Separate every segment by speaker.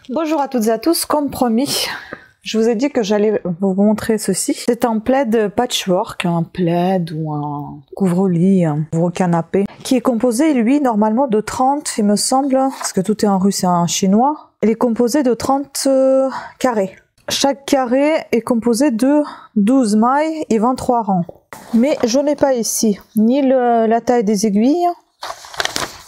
Speaker 1: Bonjour à toutes et à tous, comme promis, je vous ai dit que j'allais vous montrer ceci. C'est un plaid patchwork, un plaid ou un couvre-lit, un couvre-canapé, qui est composé, lui, normalement de 30, il me semble, parce que tout est en russe et en chinois. Il est composé de 30 carrés. Chaque carré est composé de 12 mailles et 23 rangs. Mais je n'ai pas ici ni la taille des aiguilles,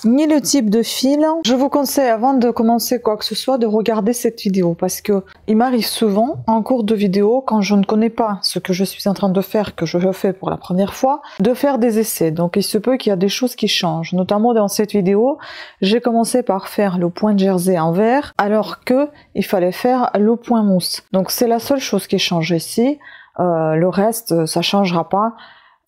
Speaker 1: ni le type de fil. Je vous conseille, avant de commencer quoi que ce soit, de regarder cette vidéo, parce que il m'arrive souvent, en cours de vidéo, quand je ne connais pas ce que je suis en train de faire, que je fais pour la première fois, de faire des essais. Donc il se peut qu'il y a des choses qui changent. Notamment dans cette vidéo, j'ai commencé par faire le point de jersey en vert, alors que il fallait faire le point mousse. Donc c'est la seule chose qui change ici. Le reste, ça changera pas.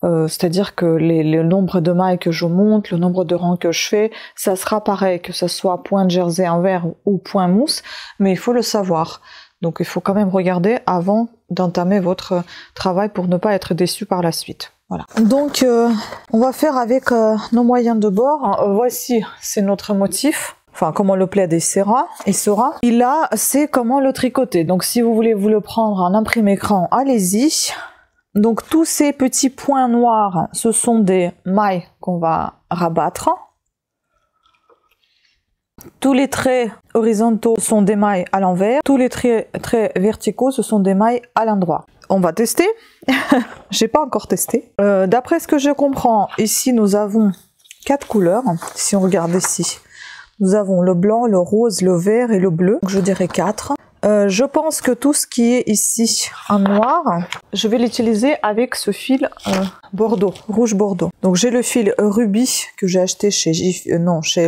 Speaker 1: C'est-à-dire que le nombre de mailles que je monte, le nombre de rangs que je fais, ça sera pareil, que ce soit point de jersey en vert ou point mousse, mais il faut le savoir. Donc il faut quand même regarder avant d'entamer votre travail pour ne pas être déçu par la suite. Voilà. Donc on va faire avec nos moyens de bord. Voici, c'est notre motif. Enfin, comment le plaid il sera. Et là, c'est comment le tricoter. Donc si vous voulez vous le prendre en imprimé écran, allez-y. Donc tous ces petits points noirs, ce sont des mailles qu'on va rabattre. Tous les traits horizontaux sont des mailles à l'envers. Tous les traits verticaux, ce sont des mailles à l'endroit. On va tester. J'ai pas encore testé. D'après ce que je comprends, ici nous avons 4 couleurs. Si on regarde ici, nous avons le blanc, le rose, le vert et le bleu. Donc je dirais 4. Je pense que tout ce qui est ici en noir, je vais l'utiliser avec ce fil bordeaux, rouge bordeaux. Donc j'ai le fil rubis que j'ai acheté chez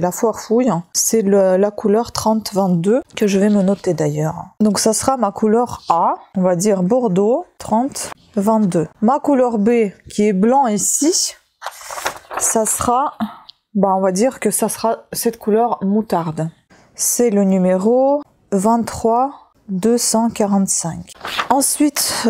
Speaker 1: La Foire Fouille. C'est la couleur 30-22 que je vais me noter d'ailleurs. Donc ça sera ma couleur A, on va dire bordeaux 30-22. Ma couleur B qui est blanc ici, ça sera, on va dire que ça sera cette couleur moutarde. C'est le numéro 23 245. Ensuite,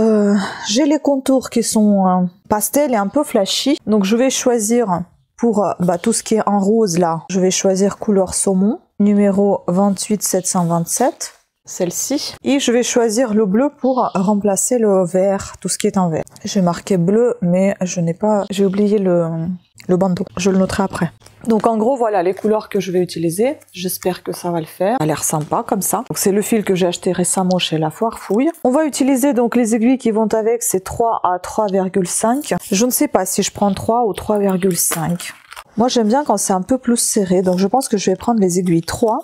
Speaker 1: j'ai les contours qui sont pastel et un peu flashy. Donc je vais choisir pour tout ce qui est en rose là, je vais choisir couleur saumon, numéro 28 727, celle-ci. Et je vais choisir le bleu pour remplacer le vert, tout ce qui est en vert. J'ai marqué bleu, mais je n'ai pas, j'ai oublié le bandeau. Je le noterai après. Donc en gros voilà les couleurs que je vais utiliser, j'espère que ça va le faire, ça a l'air sympa comme ça. Donc c'est le fil que j'ai acheté récemment chez La Foire Fouille. On va utiliser donc les aiguilles qui vont avec, c'est 3 à 3,5. Je ne sais pas si je prends 3 ou 3,5. Moi j'aime bien quand c'est un peu plus serré, donc je pense que je vais prendre les aiguilles 3.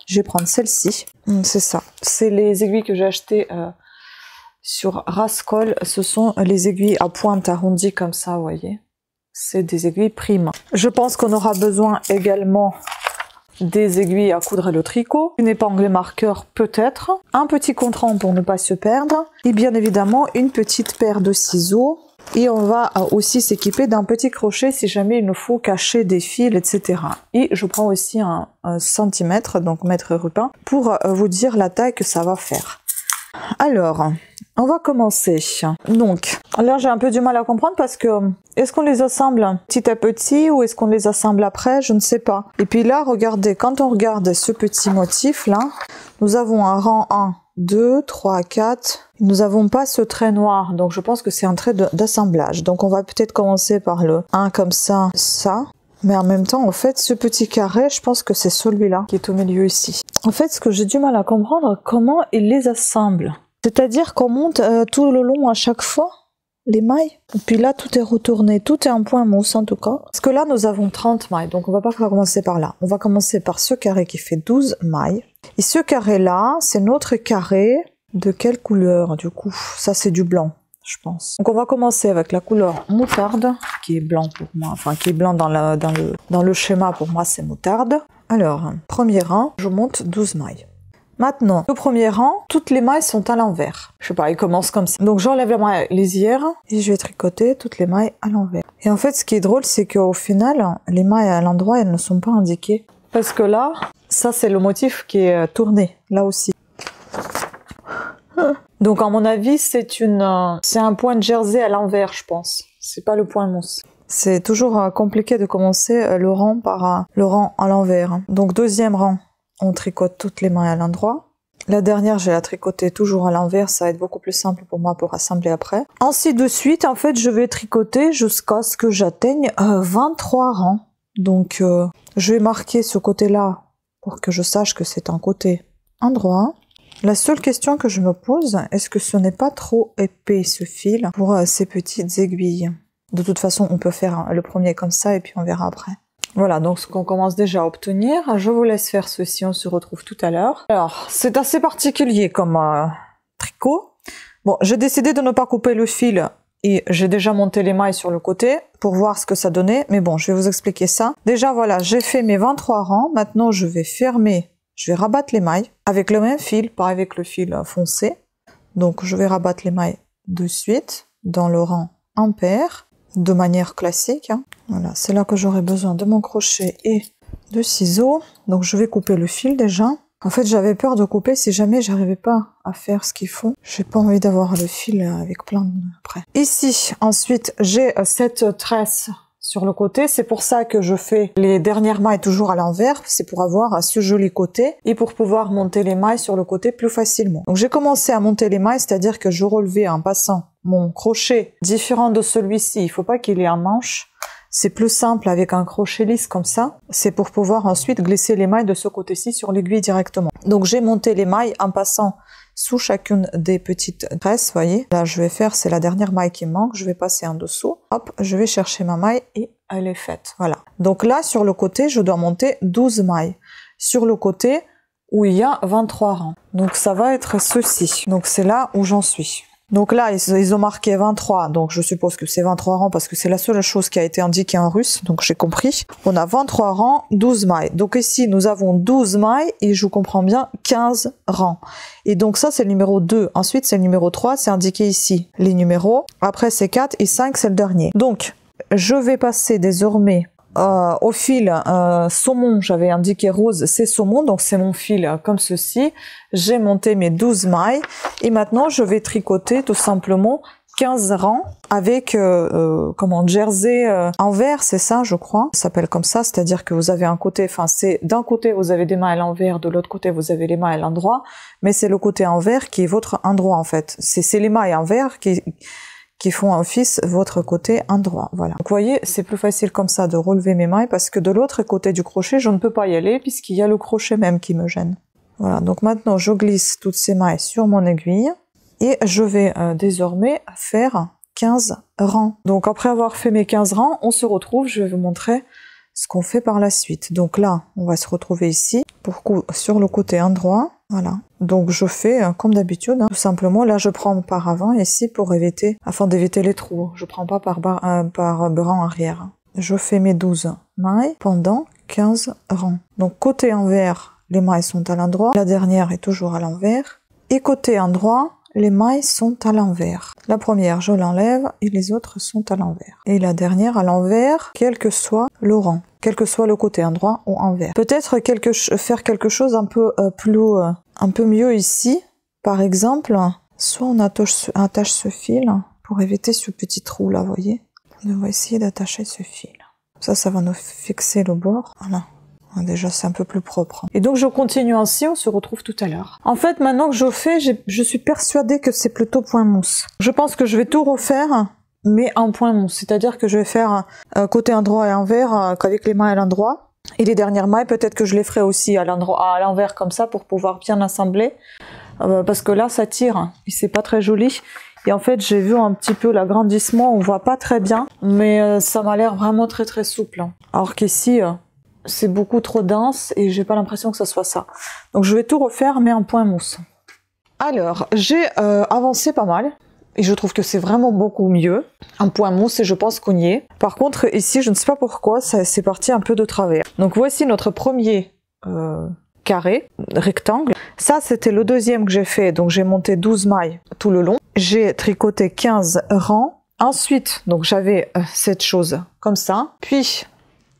Speaker 1: Je vais prendre celle-ci, c'est ça. C'est les aiguilles que j'ai achetées sur Rascol, ce sont les aiguilles à pointe arrondie comme ça, vous voyez. C'est des aiguilles primes. Je pense qu'on aura besoin également des aiguilles à coudre à le tricot, une épingle marqueur peut-être, un petit contre-rang pour ne pas se perdre, et bien évidemment une petite paire de ciseaux. Et on va aussi s'équiper d'un petit crochet si jamais il nous faut cacher des fils, etc. Et je prends aussi un centimètre, donc mètre ruban, pour vous dire la taille que ça va faire. Alors, on va commencer. Donc, là j'ai un peu du mal à comprendre parce que est-ce qu'on les assemble petit à petit ou est-ce qu'on les assemble après? Je ne sais pas. Et puis là, regardez, quand on regarde ce petit motif là, nous avons un rang 1, 2, 3, 4. Nous n'avons pas ce trait noir, donc je pense que c'est un trait d'assemblage. Donc on va peut-être commencer par le 1 comme ça, ça. Mais en même temps, en fait, ce petit carré, je pense que c'est celui-là qui est au milieu ici. En fait, ce que j'ai du mal à comprendre, comment ils les assemblent. C'est-à-dire qu'on monte tout le long à chaque fois les mailles. Et puis là, tout est retourné. Tout est en point mousse en tout cas. Parce que là, nous avons 30 mailles. Donc on va pas commencer par là. On va commencer par ce carré qui fait 12 mailles. Et ce carré-là, c'est notre carré de quelle couleur du coup? Ça, c'est du blanc, je pense. Donc on va commencer avec la couleur moutarde, qui est blanc pour moi, enfin qui est blanc dans le schéma, pour moi c'est moutarde. Alors, premier rang, je monte 12 mailles. Maintenant, le premier rang, toutes les mailles sont à l'envers. Je sais pas, il commence comme ça. Donc j'enlève la maille lisière et je vais tricoter toutes les mailles à l'envers. Et en fait, ce qui est drôle, c'est qu'au final, les mailles à l'endroit, elles ne sont pas indiquées. Parce que là, ça c'est le motif qui est tourné, là aussi. Donc à mon avis, c'est un point de jersey à l'envers, je pense. C'est pas le point mousse. C'est toujours compliqué de commencer le rang par le rang à l'envers. Donc deuxième rang, on tricote toutes les mailles à l'endroit. La dernière, je vais la tricoter toujours à l'envers, ça va être beaucoup plus simple pour moi pour assembler après. Ainsi de suite, en fait, je vais tricoter jusqu'à ce que j'atteigne 23 rangs. Donc, je vais marquer ce côté-là pour que je sache que c'est un côté endroit. La seule question que je me pose, est-ce que ce n'est pas trop épais ce fil pour ces petites aiguilles? De toute façon, on peut faire le premier comme ça et puis on verra après. Voilà, donc ce qu'on commence déjà à obtenir, je vous laisse faire ceci, on se retrouve tout à l'heure. Alors, c'est assez particulier comme tricot. Bon, j'ai décidé de ne pas couper le fil et j'ai déjà monté les mailles sur le côté pour voir ce que ça donnait. Mais bon, je vais vous expliquer ça. Déjà, voilà, j'ai fait mes 23 rangs. Maintenant, je vais fermer, je vais rabattre les mailles avec le même fil, pas avec le fil foncé. Donc, je vais rabattre les mailles de suite dans le rang impair, de manière classique. Hein. Voilà, c'est là que j'aurai besoin de mon crochet et de ciseaux. Donc je vais couper le fil déjà. En fait, j'avais peur de couper si jamais j'arrivais pas à faire ce qu'il faut. J'ai pas envie d'avoir le fil avec plein de... après. Ici, ensuite, j'ai cette tresse sur le côté. C'est pour ça que je fais les dernières mailles toujours à l'envers. C'est pour avoir ce joli côté et pour pouvoir monter les mailles sur le côté plus facilement. Donc j'ai commencé à monter les mailles, c'est-à-dire que je relevais en passant mon crochet différent de celui-ci. Il faut pas qu'il ait un manche. C'est plus simple avec un crochet lisse comme ça. C'est pour pouvoir ensuite glisser les mailles de ce côté-ci sur l'aiguille directement. Donc j'ai monté les mailles en passant sous chacune des petites tresses, voyez. Là je vais faire, c'est la dernière maille qui me manque, je vais passer en dessous. Hop, je vais chercher ma maille et elle est faite. Voilà. Donc là sur le côté, je dois monter 12 mailles. Sur le côté où il y a 23 rangs. Donc ça va être ceci. Donc c'est là où j'en suis. Donc là, ils ont marqué 23, donc je suppose que c'est 23 rangs parce que c'est la seule chose qui a été indiquée en russe, donc j'ai compris. On a 23 rangs, 12 mailles. Donc ici, nous avons 12 mailles et je comprends bien 15 rangs. Et donc ça, c'est le numéro 2. Ensuite, c'est le numéro 3, c'est indiqué ici. Les numéros. Après, c'est 4 et 5, c'est le dernier. Donc, je vais passer désormais... au fil saumon, j'avais indiqué rose, c'est saumon, donc c'est mon fil comme ceci. J'ai monté mes 12 mailles et maintenant je vais tricoter tout simplement 15 rangs avec comment, jersey envers, c'est ça je crois, ça s'appelle comme ça, c'est-à-dire que vous avez un côté, enfin c'est d'un côté vous avez des mailles à l'envers, de l'autre côté vous avez les mailles à l'endroit, mais c'est le côté envers qui est votre endroit en fait. C'est les mailles envers qui font office votre côté endroit, voilà. Donc vous voyez, c'est plus facile comme ça de relever mes mailles parce que de l'autre côté du crochet, je ne peux pas y aller puisqu'il y a le crochet même qui me gêne. Voilà, donc maintenant je glisse toutes ces mailles sur mon aiguille et je vais désormais faire 15 rangs. Donc après avoir fait mes 15 rangs, on se retrouve, je vais vous montrer ce qu'on fait par la suite. Donc là, on va se retrouver ici sur le côté endroit. Voilà, donc je fais comme d'habitude, hein. Tout simplement, là je prends par avant ici pour éviter, afin d'éviter les trous, je prends pas par rang arrière. Je fais mes 12 mailles pendant 15 rangs. Donc côté envers, les mailles sont à l'endroit, la dernière est toujours à l'envers, et côté endroit, les mailles sont à l'envers. La première, je l'enlève, et les autres sont à l'envers. Et la dernière à l'envers, quel que soit le rang. Quel que soit le côté endroit ou envers. Peut-être faire quelque chose un peu mieux ici. Par exemple, soit on attache ce fil pour éviter ce petit trou là, vous voyez. On va essayer d'attacher ce fil. Ça va nous fixer le bord. Voilà. Déjà, c'est un peu plus propre. Et donc, je continue ainsi, on se retrouve tout à l'heure. En fait, maintenant que je fais, je suis persuadée que c'est plutôt point mousse. Je pense que je vais tout refaire, mais en point mousse. C'est-à-dire que je vais faire côté endroit et envers, avec les mailles à l'endroit. Et les dernières mailles, peut-être que je les ferai aussi à l'envers comme ça, pour pouvoir bien assembler. Parce que là, ça tire, et c'est pas très joli. Et en fait, j'ai vu un petit peu l'agrandissement, on voit pas très bien, mais ça m'a l'air vraiment très très souple. Alors qu'ici... c'est beaucoup trop dense et j'ai pas l'impression que ça soit ça. Donc je vais tout refaire mais en point mousse. Alors j'ai avancé pas mal et je trouve que c'est vraiment beaucoup mieux en point mousse et je pense qu'on y est. Par contre ici je ne sais pas pourquoi c'est parti un peu de travers. Donc voici notre premier carré, rectangle. Ça c'était le deuxième que j'ai fait, donc j'ai monté 12 mailles tout le long. J'ai tricoté 15 rangs. Ensuite donc j'avais cette chose comme ça. Puis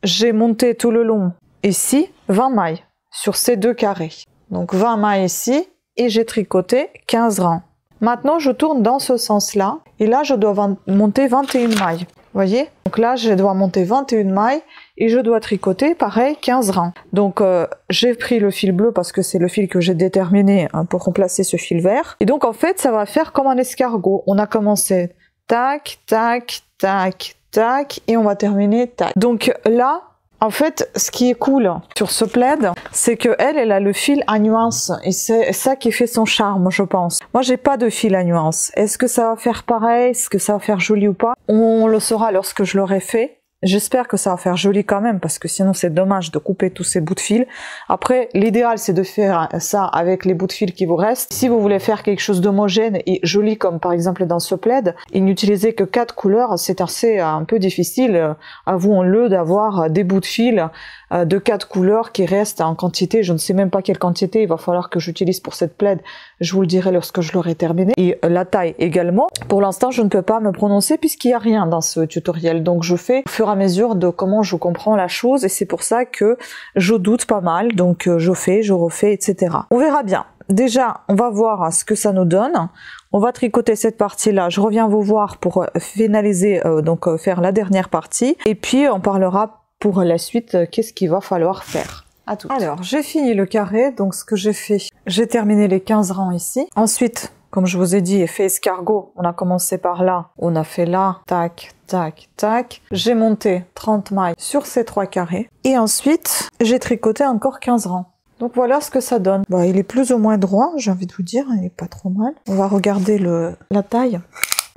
Speaker 1: j'ai monté tout le long ici 20 mailles sur ces deux carrés. Donc 20 mailles ici et j'ai tricoté 15 rangs. Maintenant je tourne dans ce sens-là et là je dois monter 21 mailles. voyez? Donc là, je dois monter 21 mailles et je dois tricoter, pareil, 15 rangs. Donc, j'ai pris le fil bleu parce que c'est le fil que j'ai déterminé hein, pour remplacer ce fil vert. Et donc, en fait, ça va faire comme un escargot. On a commencé tac, tac, tac, tac, et on va terminer tac. Donc là, en fait, ce qui est cool sur ce plaid, c'est que elle a le fil à nuances et c'est ça qui fait son charme, je pense. Moi, j'ai pas de fil à nuances. Est-ce que ça va faire pareil? Est-ce que ça va faire joli ou pas? On le saura lorsque je l'aurai fait. J'espère que ça va faire joli quand même, parce que sinon c'est dommage de couper tous ces bouts de fil. Après, l'idéal c'est de faire ça avec les bouts de fil qui vous restent. Si vous voulez faire quelque chose d'homogène et joli, comme par exemple dans ce plaid, et n'utiliser que 4 couleurs, c'est assez un peu difficile, avouons-le, d'avoir des bouts de fil de 4 couleurs qui restent en quantité. Je ne sais même pas quelle quantité il va falloir que j'utilise pour cette plaid. Je vous le dirai lorsque je l'aurai terminé. Et la taille également. Pour l'instant, je ne peux pas me prononcer puisqu'il n'y a rien dans ce tutoriel. Donc je fais au fur et à mesure de comment je comprends la chose et c'est pour ça que je doute pas mal. Donc je fais, je refais, etc. On verra bien. Déjà, on va voir ce que ça nous donne. On va tricoter cette partie-là. Je reviens vous voir pour finaliser, donc faire la dernière partie. Et puis, on parlera pour la suite, qu'est-ce qu'il va falloir faire. À tout. Alors, j'ai fini le carré. Donc, ce que j'ai fait, j'ai terminé les 15 rangs ici. Ensuite, comme je vous ai dit, effet escargot. On a commencé par là. On a fait là. Tac, tac, tac. J'ai monté 30 mailles sur ces 3 carrés. Et ensuite, j'ai tricoté encore 15 rangs. Donc voilà ce que ça donne. Bah, il est plus ou moins droit, j'ai envie de vous dire, il est pas trop mal. On va regarder la taille.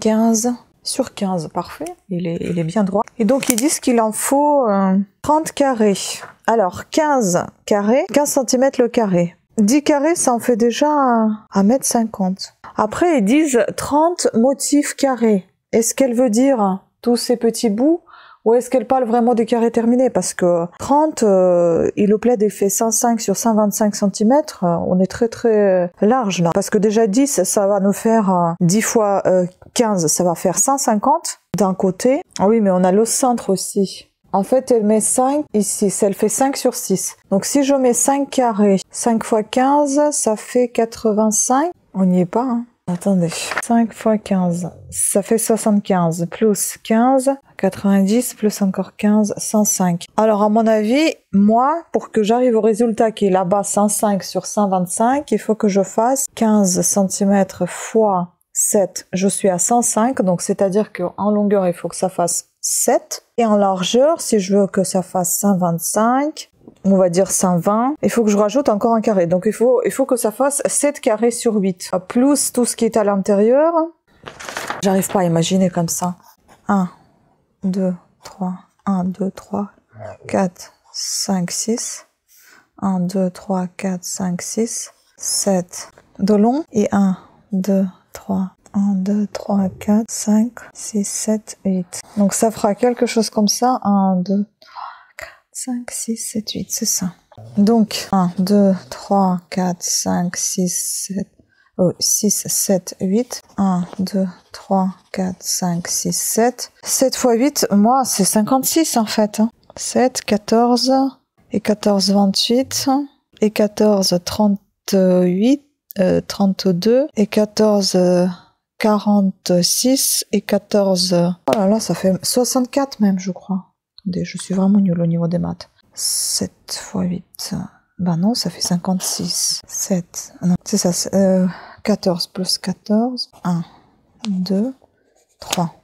Speaker 1: 15 sur 15, parfait, il est bien droit. Et donc ils disent qu'il en faut 30 carrés. Alors 15 carrés, 15 cm le carré. 10 carrés, ça en fait déjà 1,50 m. Après ils disent 30 motifs carrés. Est-ce qu'elle veut dire tous ces petits bouts? Ou est-ce qu'elle parle vraiment des carrés terminés? Parce que 30, et le plaid est fait 105 sur 125 cm, on est très très large là. Parce que déjà 10, ça va nous faire 10 fois 15, ça va faire 150 d'un côté. Ah oui, mais on a le centre aussi. En fait, elle met 5 ici, elle fait 5 sur 6. Donc si je mets 5 carrés, 5 fois 15, ça fait 85. On n'y est pas, hein. Attendez, 5 fois 15, ça fait 75, plus 15, 90, plus encore 15, 105. Alors à mon avis, moi, pour que j'arrive au résultat qui est là-bas, 105 sur 125, il faut que je fasse 15 cm fois 7, je suis à 105, donc c'est-à-dire qu'en longueur, il faut que ça fasse 7. Et en largeur, si je veux que ça fasse 125, on va dire 120, il faut que je rajoute encore un carré. Donc il faut que ça fasse 7 carrés sur 8. Plus tout ce qui est à l'intérieur. J'arrive pas à imaginer comme ça. 1, 2, 3, 1, 2, 3, 4, 5, 6. 1, 2, 3, 4, 5, 6, 7 de long. Et 1, 2, 3, 1, 2, 3, 4, 5, 6, 7, 8. Donc ça fera quelque chose comme ça. 1, 2, 5, 6, 7, 8, c'est ça. Donc, 1, 2, 3, 4, 5, 6, 7, 6, 7, 8. 1, 2, 3, 4, 5, 6, 7. 7 fois 8, moi, c'est 56 en fait. 7, 14, et 14, 28, et 14, 38, 32, et 14, 46, et 14... Oh là là, ça fait 64 même, je crois. Attendez, je suis vraiment nulle au niveau des maths. 7 fois 8... Ben non, ça fait 56. 7... Non, c'est ça, 14 plus 14... 1, 2, 3.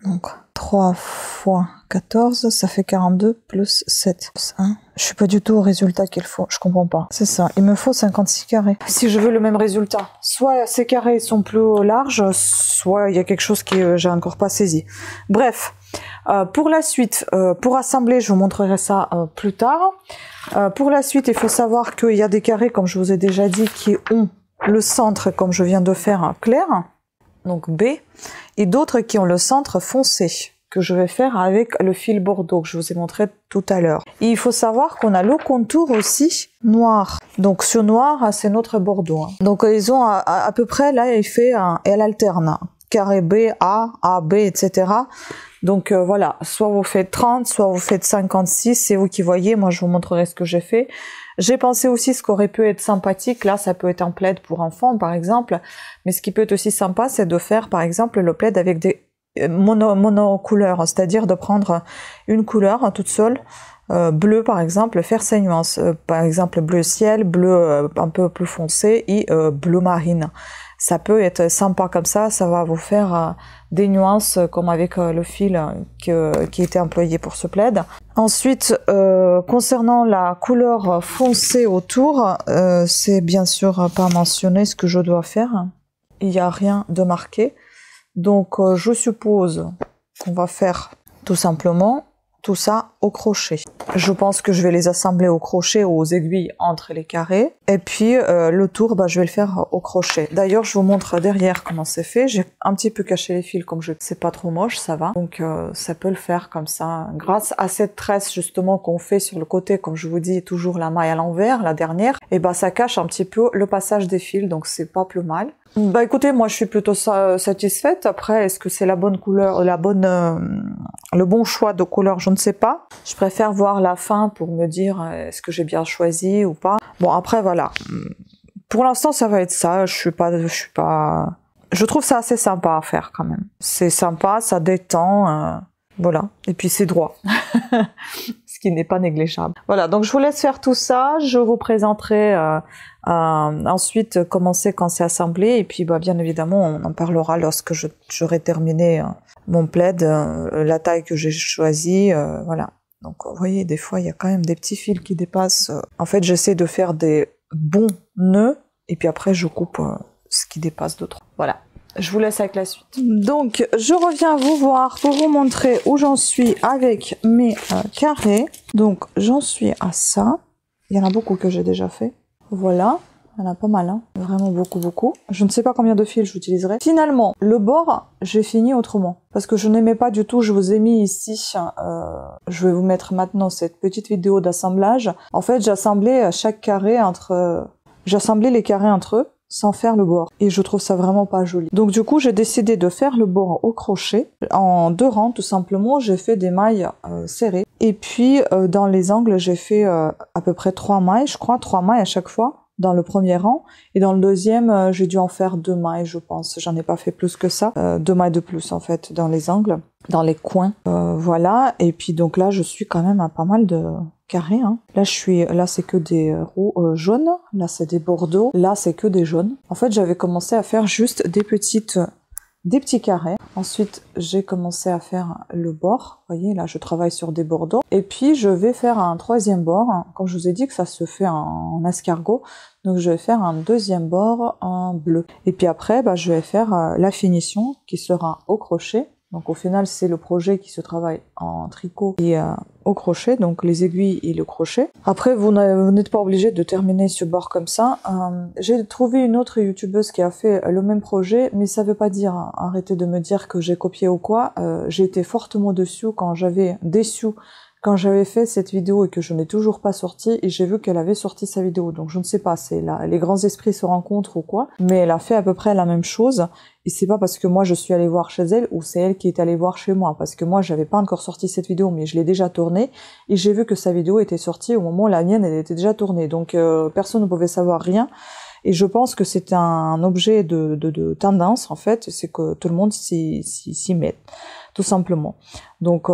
Speaker 1: Donc, 3 fois 14, ça fait 42 plus 7 plus 1. Je suis pas du tout au résultat qu'il faut, je comprends pas. C'est ça, il me faut 56 carrés. Si je veux le même résultat, soit ces carrés sont plus larges, soit il y a quelque chose que j'ai encore pas saisi. Bref, pour la suite, pour assembler, je vous montrerai ça plus tard. Pour la suite, il faut savoir qu'il y a des carrés, comme je vous ai déjà dit, qui ont le centre, comme je viens de faire, clair, donc B, et d'autres qui ont le centre foncé, que je vais faire avec le fil bordeaux que je vous ai montré tout à l'heure. Et il faut savoir qu'on a le contour aussi noir. Donc ce noir, c'est notre bordeaux. Donc ils ont à peu près, là, elle alterne. Carré B, A, B, etc. Donc voilà, soit vous faites 30, soit vous faites 56, c'est vous qui voyez, moi je vous montrerai ce que j'ai fait. J'ai pensé aussi ce qu'aurait pu être sympathique, là ça peut être un plaid pour enfants par exemple, mais ce qui peut être aussi sympa c'est de faire par exemple le plaid avec monocouleur, c'est-à-dire de prendre une couleur toute seule, bleu par exemple, faire ses nuances, par exemple bleu ciel, bleu un peu plus foncé et bleu marine. Ça peut être sympa comme ça va vous faire des nuances comme avec le fil qui était employé pour ce plaid. Ensuite, concernant la couleur foncée autour, c'est bien sûr pas mentionné ce que je dois faire. Il n'y a rien de marqué. Donc, je suppose qu'on va faire tout simplement tout ça au crochet. Je pense que je vais les assembler au crochet ou aux aiguilles entre les carrés. Et puis le tour, je vais le faire au crochet. D'ailleurs, je vous montre derrière comment c'est fait. J'ai un petit peu caché les fils comme c'est pas trop moche, ça va. Donc ça peut le faire comme ça. Grâce à cette tresse justement qu'on fait sur le côté, comme je vous dis, toujours la maille à l'envers, la dernière, et ça cache un petit peu le passage des fils, donc c'est pas plus mal. Écoutez, moi je suis plutôt satisfaite. Après, est-ce que c'est la bonne couleur, le bon choix de couleur, je ne sais pas. Je préfère voir la fin pour me dire est-ce que j'ai bien choisi ou pas. Bon, après voilà. Pour l'instant, ça va être ça. Je trouve ça assez sympa à faire quand même. C'est sympa, ça détend. Voilà. Et puis c'est droit. Ce qui n'est pas négligeable. Voilà, donc je vous laisse faire tout ça. Je vous présenterai ensuite comment c'est quand c'est assemblé. Et puis bien évidemment, on en parlera lorsque j'aurai terminé mon plaid, la taille que j'ai choisie. Voilà. Donc vous voyez, des fois, il y a quand même des petits fils qui dépassent. En fait, j'essaie de faire des bons nœuds. Et puis après, je coupe ce qui dépasse de trop. Voilà. Je vous laisse avec la suite. Donc, je reviens vous voir pour vous montrer où j'en suis avec mes carrés. Donc, j'en suis à ça. Il y en a beaucoup que j'ai déjà fait. Voilà. Il y en a pas mal, hein. Vraiment beaucoup. Je ne sais pas combien de fils j'utiliserai. Finalement, le bord, j'ai fini autrement. Parce que je n'aimais pas du tout, je vous ai mis ici, je vais vous mettre maintenant cette petite vidéo d'assemblage. En fait, j'assemblais chaque carré j'assemblais les carrés entre eux, sans faire le bord. Et je trouve ça vraiment pas joli. Donc du coup, j'ai décidé de faire le bord au crochet. En 2 rangs, tout simplement, j'ai fait des mailles serrées. Et puis, dans les angles, j'ai fait à peu près 3 mailles, je crois, 3 mailles à chaque fois, dans le premier rang. Et dans le deuxième, j'ai dû en faire 2 mailles, je pense. J'en ai pas fait plus que ça. 2 mailles de plus, en fait, dans les angles, dans les coins. Voilà. Et puis, donc là, je suis quand même à pas mal de carrés, hein. Là c'est que des jaunes, là c'est des bordeaux, là c'est que des jaunes. En fait, j'avais commencé à faire juste des petits carrés. Ensuite, j'ai commencé à faire le bord. Vous voyez, là je travaille sur des bordeaux. Et puis je vais faire un 3e bord, comme je vous ai dit que ça se fait en escargot. Donc je vais faire un 2e bord en bleu. Et puis après, je vais faire la finition qui sera au crochet. Donc au final, c'est le projet qui se travaille en tricot et au crochet, donc les aiguilles et le crochet. Après, vous n'êtes pas obligé de terminer ce bord comme ça. J'ai trouvé une autre youtubeuse qui a fait le même projet, mais ça veut pas dire, arrêtez de me dire que j'ai copié ou quoi. J'ai été fortement déçue quand j'avais fait cette vidéo et que je n'ai toujours pas sorti, et j'ai vu qu'elle avait sorti sa vidéo. Donc je ne sais pas, c'est là, les grands esprits se rencontrent ou quoi, mais elle a fait à peu près la même chose. Et c'est pas parce que moi je suis allée voir chez elle ou c'est elle qui est allée voir chez moi, parce que moi j'avais pas encore sorti cette vidéo, mais je l'ai déjà tournée et j'ai vu que sa vidéo était sortie au moment où la mienne elle était déjà tournée. Donc personne ne pouvait savoir rien. Et je pense que c'est un objet de tendance en fait, c'est que tout le monde s'y met, tout simplement. Donc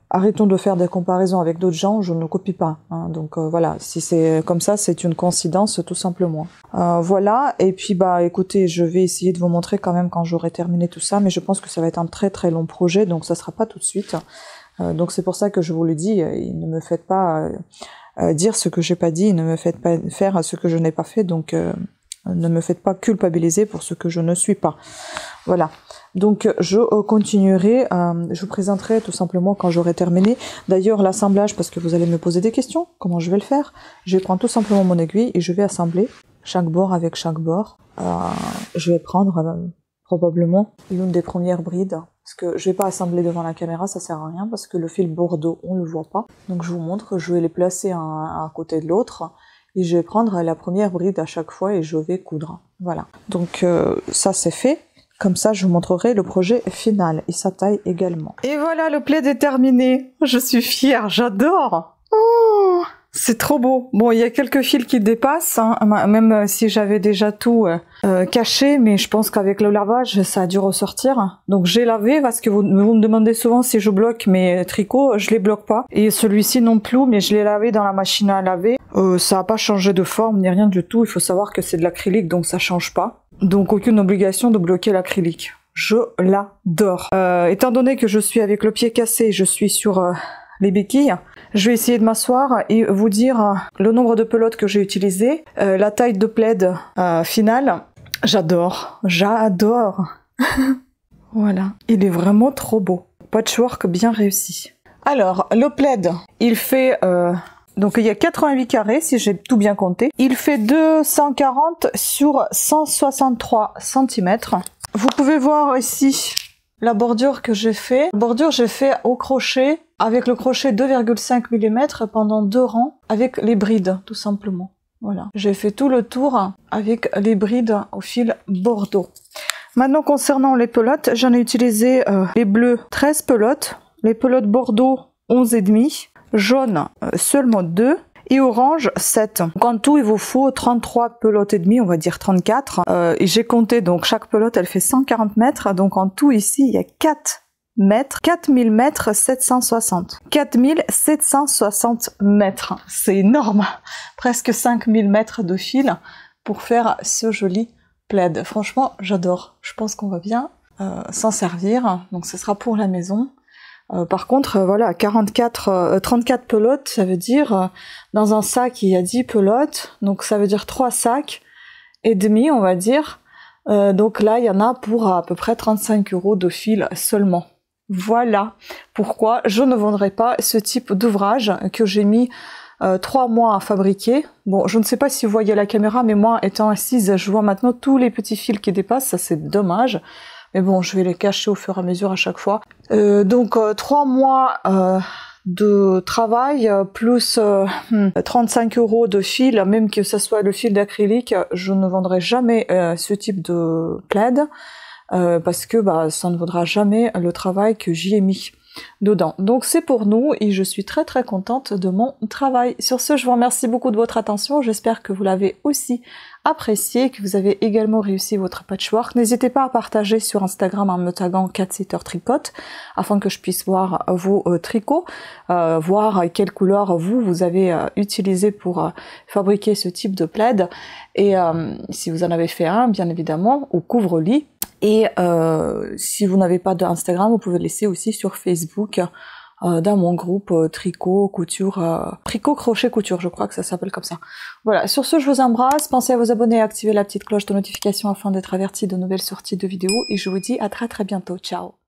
Speaker 1: arrêtons de faire des comparaisons avec d'autres gens, je ne copie pas. Hein. Donc voilà, si c'est comme ça, c'est une coïncidence tout simplement. Voilà, et puis écoutez, je vais essayer de vous montrer quand même quand j'aurai terminé tout ça, mais je pense que ça va être un très long projet, donc ça sera pas tout de suite. Donc c'est pour ça que je vous le dis, ne me faites pas dire ce que j'ai pas dit, ne me faites pas faire ce que je n'ai pas fait, donc ne me faites pas culpabiliser pour ce que je ne suis pas. Voilà. Donc je continuerai, je vous présenterai tout simplement quand j'aurai terminé. D'ailleurs l'assemblage, parce que vous allez me poser des questions, comment je vais le faire? Je vais prendre tout simplement mon aiguille et je vais assembler chaque bord avec chaque bord. Je vais prendre probablement l'une des premières brides, parce que je vais pas assembler devant la caméra, ça sert à rien, parce que le fil bordeaux on le voit pas. Donc je vous montre, je vais les placer un à côté de l'autre. Et je vais prendre la première bride à chaque fois et je vais coudre. Voilà. Donc ça c'est fait. Comme ça, je vous montrerai le projet final et sa taille également. Et voilà, le plaid est terminé. Je suis fière, j'adore. Oh, C'est trop beau. Bon, il y a quelques fils qui dépassent, hein, même si j'avais déjà tout caché, mais je pense qu'avec le lavage, ça a dû ressortir. Donc j'ai lavé parce que vous me demandez souvent si je bloque mes tricots, je les bloque pas. Et celui-ci non plus, mais je l'ai lavé dans la machine à laver. Ça n'a pas changé de forme ni rien du tout. Il faut savoir que c'est de l'acrylique, donc ça change pas. Donc aucune obligation de bloquer l'acrylique. Je l'adore. Étant donné que je suis avec le pied cassé, je suis sur les béquilles. Je vais essayer de m'asseoir et vous dire le nombre de pelotes que j'ai utilisées, la taille de plaid finale. J'adore, j'adore. Voilà, il est vraiment trop beau. Patchwork bien réussi. Alors, le plaid, il fait... donc il y a 88 carrés si j'ai tout bien compté. Il fait 240 sur 163 cm. Vous pouvez voir ici la bordure que j'ai fait. La bordure, j'ai fait au crochet, avec le crochet 2,5 mm pendant 2 rangs, avec les brides, tout simplement. Voilà. J'ai fait tout le tour avec les brides au fil Bordeaux. Maintenant, concernant les pelotes, j'en ai utilisé les bleus 13 pelotes, les pelotes Bordeaux 11,5, jaune seulement 2, et orange 7. Donc en tout il vous faut 33 pelotes et demi, on va dire 34. Et j'ai compté, donc chaque pelote elle fait 140 mètres, donc en tout ici il y a 4 mètres, 4000 mètres 760. 4760 mètres, c'est énorme. Presque 5000 mètres de fil pour faire ce joli plaid. Franchement j'adore, je pense qu'on va bien s'en servir, donc ce sera pour la maison. Par contre, voilà, 34 pelotes, ça veut dire, dans un sac, il y a 10 pelotes, donc ça veut dire 3 sacs et demi, on va dire. Donc là, il y en a pour à peu près 35 € de fil seulement. Voilà pourquoi je ne vendrai pas ce type d'ouvrage que j'ai mis 3 mois à fabriquer. Bon, je ne sais pas si vous voyez la caméra, mais moi, étant assise, je vois maintenant tous les petits fils qui dépassent, ça c'est dommage. Mais bon, je vais les cacher au fur et à mesure à chaque fois. Donc 3 mois de travail plus 35 € de fil, même que ce soit le fil d'acrylique, je ne vendrai jamais ce type de plaid parce que ça ne vaudra jamais le travail que j'y ai mis dedans. Donc c'est pour nous et je suis très très contente de mon travail. Sur ce, je vous remercie beaucoup de votre attention. J'espère que vous l'avez aussi apprécié, que vous avez également réussi votre patchwork. N'hésitez pas à partager sur Instagram en me taguant CatSitterTricote afin que je puisse voir vos tricots, voir quelle couleur vous avez utilisé pour fabriquer ce type de plaid et si vous en avez fait un bien évidemment au couvre-lit. Et si vous n'avez pas d'Instagram, vous pouvez le laisser aussi sur Facebook dans mon groupe tricot, couture, tricot, crochet, couture, je crois que ça s'appelle comme ça. Voilà, sur ce, je vous embrasse. Pensez à vous abonner et à activer la petite cloche de notification afin d'être averti de nouvelles sorties de vidéos. Et je vous dis à très très bientôt. Ciao!